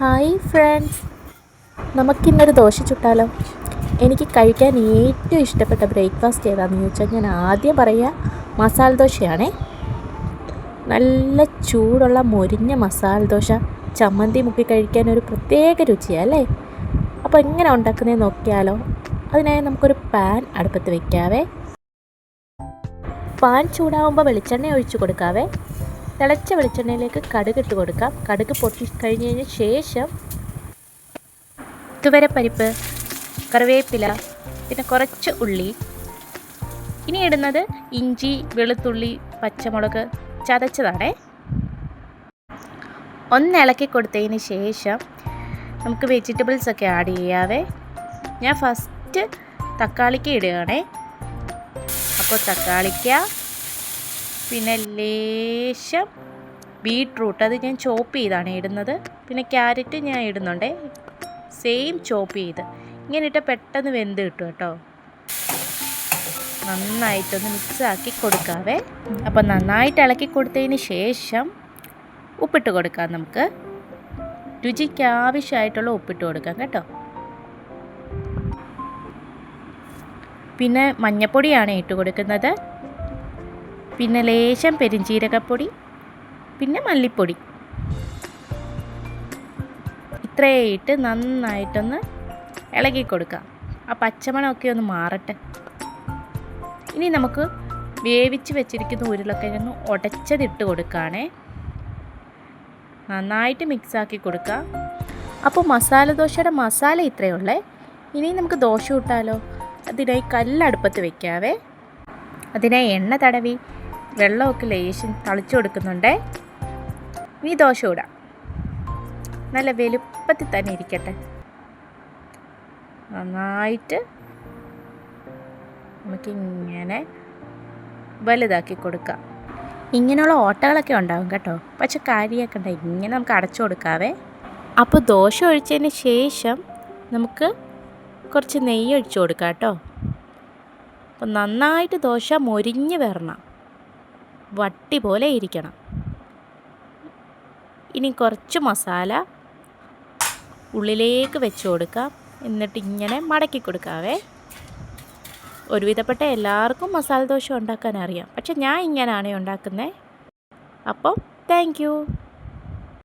Hi friends, നമുക്കിന്നൊരു ദോശ ചുട്ടാലോ? എനിക്ക് കഴിക്കാൻ ഏറ്റവും ഇഷ്ടപ്പെട്ട ബ്രേക്ക്ഫാസ്റ്റ് ഏതാണെന്ന് ചോദിച്ചാൽ ഞാൻ ആദ്യം പറയുക മസാല ദോശയാണേ. നല്ല ചൂടുള്ള മൊരിഞ്ഞ മസാല ദോശ ചമ്മന്തി മുക്കി കഴിക്കാൻ ഒരു പ്രത്യേക രുചിയാണ് അല്ലേ? അപ്പോൾ എങ്ങനെ ഉണ്ടാക്കുന്നതെന്ന് നോക്കിയാലോ? അതിനായി നമുക്കൊരു പാൻ അടുപ്പത്ത് വയ്ക്കാവേ. പാൻ ചൂടാവുമ്പോൾ വെളിച്ചെണ്ണ ഒഴിച്ച് കൊടുക്കാവേ. തിളച്ച വെളിച്ചെണ്ണയിലേക്ക് കടുക് ഇട്ട് കൊടുക്കാം. കടുക് പൊട്ടി കഴിഞ്ഞതിന് ശേഷം തുവരപ്പരിപ്പ്, കറിവേപ്പില, പിന്നെ കുറച്ച് ഉള്ളി. ഇനി ഇടുന്നത് ഇഞ്ചി, വെളുത്തുള്ളി, പച്ചമുളക് ചതച്ചതാണേ. ഒന്ന് ഇളക്കി കൊടുത്തതിന് ശേഷം നമുക്ക് വെജിറ്റബിൾസൊക്കെ ആഡ് ചെയ്യാവേ. ഞാൻ ഫസ്റ്റ് തക്കാളിക്ക ഇടുകയാണേ. അപ്പോൾ തക്കാളിക്ക, പിന്നെ ലേശം ബീട്രൂട്ട്, അത് ഞാൻ ചോപ്പ് ചെയ്താണ് ഇടുന്നത്. പിന്നെ ക്യാരറ്റ് ഞാൻ ഇടുന്നുണ്ടേ, സെയിം ചോപ്പ് ചെയ്ത്. ഇങ്ങനെ ഇട്ട് പെട്ടെന്ന് വെന്ത് കിട്ടും കേട്ടോ. നന്നായിട്ടൊന്ന് മിക്സ് ആക്കി കൊടുക്കാവേ. അപ്പോൾ നന്നായിട്ട് ഇളക്കി കൊടുത്തതിന് ശേഷം ഉപ്പിട്ട് കൊടുക്കാം. നമുക്ക് രുചിക്ക് ആവശ്യമായിട്ടുള്ള ഉപ്പിട്ട് കൊടുക്കാം കേട്ടോ. പിന്നെ മഞ്ഞൾപ്പൊടിയാണ് ഇട്ട് കൊടുക്കുന്നത്, പിന്നെ ലേശം പെരുംജീരകപ്പൊടി, പിന്നെ മല്ലിപ്പൊടി. ഇത്രയേ ഇട്ട് നന്നായിട്ടൊന്ന് ഇളക്കി കൊടുക്കാം. ആ പച്ചമണമൊക്കെ ഒന്ന് മാറട്ടെ. ഇനി നമുക്ക് വേവിച്ച് വെച്ചിരിക്കുന്ന ഉരുളക്കിഴങ്ങ് ഉടച്ചതിട്ട് കൊടുക്കുകയാണേ. നന്നായിട്ട് മിക്സാക്കി കൊടുക്കുക. അപ്പോൾ മസാല ദോശയുടെ മസാല ഇത്രയേ ഉള്ളേ. ഇനി നമുക്ക് ദോശ ചുട്ടാലോ? അതിനായി കല്ലടുപ്പത്ത് വയ്ക്കാവേ. അതിനായി എണ്ണ തടവി വെള്ളമൊക്കെ ലേശം തളിച്ചു കൊടുക്കുന്നുണ്ടേ. ഇനി ദോശ ചുടാം. നല്ല വലുപ്പത്തിൽ തന്നെ ഇരിക്കട്ടെ. നന്നായിട്ട് നമുക്കിങ്ങനെ വലുതാക്കി കൊടുക്കാം. ഇങ്ങനെയുള്ള ഓട്ടകളൊക്കെ ഉണ്ടാകും കേട്ടോ, പക്ഷെ കാര്യമൊക്കെ ഉണ്ട്. ഇങ്ങനെ നമുക്ക് അടച്ചു കൊടുക്കാവേ. അപ്പോൾ ദോശ ഒഴിച്ചതിന് ശേഷം നമുക്ക് കുറച്ച് നെയ്യ് ഒഴിച്ചു കൊടുക്കാം കേട്ടോ. അപ്പോൾ നന്നായിട്ട് ദോശ മൊരിഞ്ഞ് വരണം, വട്ടി പോലെ ഇരിക്കണം. ഇനി കുറച്ച് മസാല ഉള്ളിലേക്ക് വെച്ച് കൊടുക്കാം. എന്നിട്ട് ഇങ്ങനെ മടക്കി കൊടുക്കാവേ. ഒരുവിധപ്പെട്ട എല്ലാവർക്കും മസാല ദോശ ഉണ്ടാക്കാൻ അറിയാം, പക്ഷെ ഞാൻ ഇങ്ങനെയാണ് ഉണ്ടാക്കുന്നത്. അപ്പം താങ്ക് യു.